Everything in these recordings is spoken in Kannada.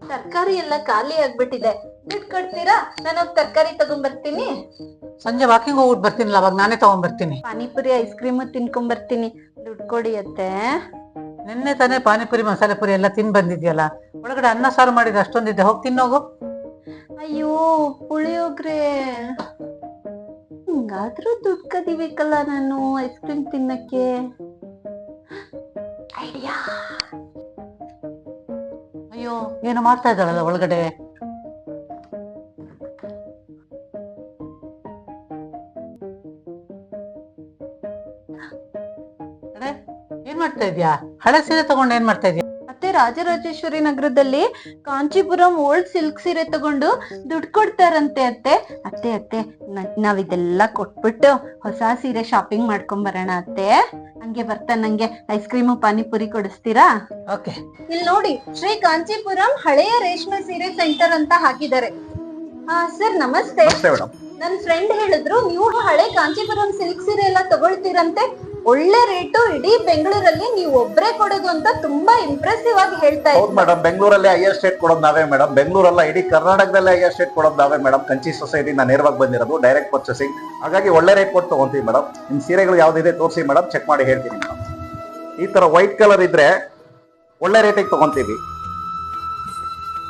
ತರಕಾರಿ ಎಲ್ಲ ಖಾಲಿ ಆಗ್ಬಿಟ್ಟಿದೆ, ದುಡ್ಡು ಕೊಡ್ತೀರಾ? ನಾನು ತರಕಾರಿ ತಗೊಂಡ್ಬರ್ತೀನಿ. ಸಂಜೆ ವಾಕಿಂಗ್ ಹೋಗ್ಬಿಟ್ಟು ಬರ್ತೀನಲ್ಲ, ಅವಾಗ ನಾನೇ ತಗೊಂಡ್ಬರ್ತೀನಿ. ಪಾನಿಪುರಿ ಐಸ್ ಕ್ರೀಮ್ ತಿನ್ಕೊಂಡ್ ಬರ್ತೀನಿ, ದುಡ್ಡು ಕೊಡಿ ಅತ್ತೆ. ನಿನ್ನೆ ತಾನೇ ಪಾನಿಪುರಿ ಮಸಾಲೆ ಪುರಿ ಎಲ್ಲ ತಿನ್ ಬಂದಿದ್ಯಲ್ಲ, ಒಳಗಡೆ ಅನ್ನ ಸಾರು ಮಾಡಿದ ಅಷ್ಟೊಂದಿದೆ, ಹೋಗಿ ತಿನ್ನೋಗು. ಅಯ್ಯೋ ಪುಳಿಯೋಗ್ರೆ, ಹಿಂಗಾದ್ರೂ ದುಡ್ಡು ಕದಿಬೇಕಲ್ಲ ನಾನು ಐಸ್ ಕ್ರೀಮ್ ತಿನ್ನಕ್ಕೆ. ಐಡಿಯಾ. ಅಯ್ಯೋ ಏನು ಮಾಡ್ತಾ ಇದ್ದಾಳಲ್ಲ ಒಳಗಡೆ. ಏನ್ ಮಾಡ್ತಾ ಇದ್ಯಾ? ಹಳೆ ಸೀರೆ ತಗೊಂಡು ಏನ್ ಮಾಡ್ತಾ ಇದ್ಯಾ? ಮತ್ತೆ ರಾಜರಾಜೇಶ್ವರಿ ನಗರದಲ್ಲಿ ಕಾಂಚೀಪುರಂ ಓಲ್ಡ್ ಸಿಲ್ಕ್ ಸೀರೆ ತಗೊಂಡು ದುಡ್ಡು ಕೊಡ್ತಾರಂತೆ ಅತ್ತೆ. ಅತ್ತೆ ಅತ್ತೆ ನಾವಿದೆಲ್ಲ ಕೊಟ್ಬಿಟ್ಟು ಹೊಸ ಸೀರೆ ಶಾಪಿಂಗ್ ಮಾಡ್ಕೊಂಡ್ ಬರೋಣ ಅತ್ತೆ. ಹಂಗೆ ಬರ್ತಾ ನಂಗೆ ಐಸ್ ಕ್ರೀಮು ಪಾನಿಪುರಿ ಕೊಡಿಸ್ತೀರಾ? ಓಕೆ. ಇಲ್ಲಿ ನೋಡಿ, ಶ್ರೀ ಕಾಂಚೀಪುರಂ ಹಳೆಯ ರೇಷ್ಮೆ ಸೀರೆ ಸೆಂಟರ್ ಅಂತ ಹಾಕಿದ್ದಾರೆ. ಸರ್ ನಮಸ್ತೆ. ನನ್ ಫ್ರೆಂಡ್ ಹೇಳಿದ್ರು ನೀವು ಹಳೆ ಕಾಂಚೀಪುರಂ ಸಿಲ್ಕ್ ಸೀರೆ ಎಲ್ಲ ತಗೊಳ್ತೀರಂತೆ, ಒಳ್ಳೆ ರೇಟು, ಇಡೀ ಬೆಂಗಳೂರಲ್ಲಿ ನೀವು ಒಬ್ರೇ ಕೊಡೋದು ಅಂತ ತುಂಬಾ ಇಂಪ್ರೆಸಿವ್ ಆಗಿ ಹೇಳ್ತಾ ಇದ್ರು. ಹೌದು ಮೇಡಮ್, ಬೆಂಗಳೂರಲ್ಲಿ ಹೈಯೆಸ್ಟ್ ರೇಟ್ ಕೊಡೋದು ನಾವೇ ಮೇಡಮ್. ಬೆಂಗಳೂರಲ್ಲ ಇಡೀ ಕರ್ನಾಟಕದಲ್ಲೇ ಹೈಯೆಸ್ಟ್ ರೇಟ್ ಕೊಡೋದು ನಾವೇ ಮೇಡಮ್. ಕಂಚಿ ಸೊಸೈಟಿ ನೇರವಾಗಿ ಬಂದಿರೋದು, ಡೈರೆಕ್ಟ್ ಪರ್ಚೇಸಿಂಗ್. ಹಾಗಾಗಿ ಒಳ್ಳೆ ರೇಟ್ ಕೊಟ್ಟು ತಗೊಂತೀವಿ ಮೇಡಮ್. ನಿಮ್ ಸೀರೆಗಳು ಯಾವ್ದಿದೆ ತೋರಿಸಿ ಮೇಡಮ್, ಚೆಕ್ ಮಾಡಿ ಹೇಳ್ತೀನಿ ಮೇಡಮ್. ಈ ತರ ವೈಟ್ ಕಲರ್ ಇದ್ರೆ ಒಳ್ಳೆ ರೇಟಿಗೆ ತಗೊಂತೀವಿ.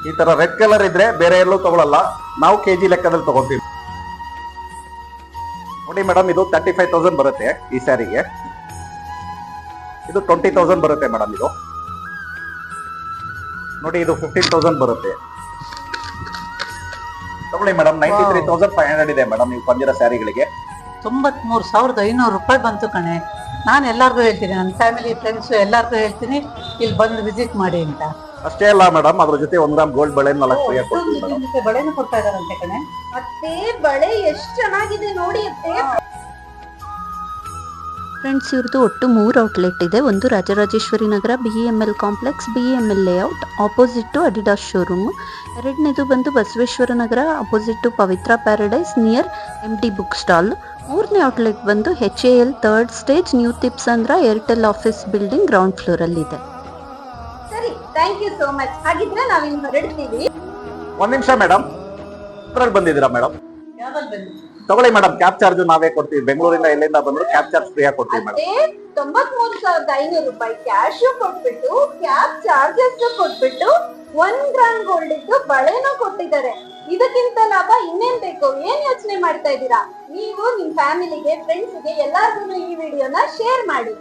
ಈ ತರ ರೆಡ್ ಕಲರ್ ಇದ್ರೆ ಬೇರೆ ಎಲ್ಲೂ ತಗೊಳಲ್ಲ, ನಾವು ಕೆಜಿ ಲೆಕ್ಕದಲ್ಲಿ ತಗೊಂತೀವಿ. ನೋಡಿ ಮೇಡಮ್, ಇದು 35,000 ಬರುತ್ತೆ ಈ ಸ್ಯಾರಿಗೆ. ಇದು 20,000 ಬರುತ್ತೆ ಮೇಡಮ್. ಇದು ನೋಡಿ, ಇದು 15,000 ಬರುತ್ತೆ. ತಗೊಳ್ಳಿ ಮೇಡಮ್, 93,500 ಇದೆ ಮೇಡಮ್ ನೀವು ಬಂದಿರೋ ಸ್ಯಾರಿಗಳಿಗೆ. 93,500 ರೂಪಾಯಿ ಬಂತು ಕಣೆ. ನಾನು ಎಲ್ಲಾರ್ಗು ಹೇಳ್ತೀನಿ, ನನ್ನ ಫ್ಯಾಮಿಲಿ ಫ್ರೆಂಡ್ಸ್ ಎಲ್ಲಾರ್ಗು ಹೇಳ್ತೀನಿ, ಇಲ್ಲಿ ಬಂದು ವಿಸಿಟ್ ಮಾಡಿ ಅಂತ. ಅಷ್ಟೇ ಅಲ್ಲ ಮೇಡಮ್, ಅದ್ರ ಜೊತೆ 1 ಗ್ರಾಮ್ ಗೋಲ್ಡ್ ಬಳೆ 4 ಫ್ರೀ ಆಗಿ ಕೊಡ್ತೀವಿ ಮೇಡಮ್. ಬಳೆನೂ ಕೊಡ್ತಾ ಇದಾರಂತೆ ಕಣೆ. ಅತ್ತೆ ಬಳೆ ಎಷ್ಟು ಚೆನ್ನಾಗಿದೆ ನೋಡಿ ಅತ್ತೆ. ಫ್ರೆಂಡ್ಸ್, ಇವ್ರದ್ದು ಒಟ್ಟು 3 ಔಟ್ಲೆಟ್ ಇದೆ. ಒಂದು Rajarajeshwari Nagar, BEML complex, BEML layout, opposite to Adidas showroom. ಎರಡನೇದು ಬಂದು Basaveshwara Nagar, opposite to Pavitra paradise, near MD book stall. ಮೂರನೇ ಔಟ್ಲೆಟ್ ಬಂದು HAL 3rd stage, new Thippasandra Airtel office building ground floor ಅಲ್ಲಿ ಇದೆ. ಸರಿ, ಥ್ಯಾಂಕ್ ಯು ಸೋ ಮಚ್. ಹಾಗಿದ್ರೆ ನಾವಿನ್ನು ಹೊರಡ್ತೀವಿ. ಒಂದ್ ನಿಮಿಷ ಮೇಡಮ್, ಬಂದಿದ್ದೀರಾ ಮೇಡಮ್? ತಗೊಳ್ಳಿ ಮೇಡಮ್, ಕ್ಯಾಬ್ ಚಾರ್ಜ್ ನಾವೇ ಕೊಡ್ತೀವಿ. ಬೆಂಗಳೂರಿಂದ ಎಲ್ಲಿಂದ ಬಂದ್ರು ಕ್ಯಾಬ್ ಚಾರ್ಜ್ ಫ್ರೀ ಆಗಿ ಕೊಡ್ತೀವಿ ಮೇಡಮ್. 93,500 ರೂಪಾಯಿ ಕ್ಯಾಶ್ ಕೊಟ್ಬಿಟ್ಟು, ಕ್ಯಾಬ್ ಚಾರ್ಜಸ್ ಕೊಟ್ಬಿಟ್ಟು, 1 ಗ್ರಾಮ್ ಗೋಲ್ಡ್ ಇದ್ದು ಬಳೆನೂ ಕೊಟ್ಟಿದ್ದಾರೆ. ಇದಕ್ಕಿಂತ ಲಾಭ ಇನ್ನೇನ್ ಬೇಕು? ಏನ್ ಯೋಚನೆ ಮಾಡ್ತಾ ಇದ್ದೀರಾ? ನೀವು ನಿಮ್ ಫ್ಯಾಮಿಲಿಗೆ, ಫ್ರೆಂಡ್ಸ್ಗೆ ಎಲ್ಲಾರ್ಗು ಈ ವಿಡಿಯೋನ ಶೇರ್ ಮಾಡಿ.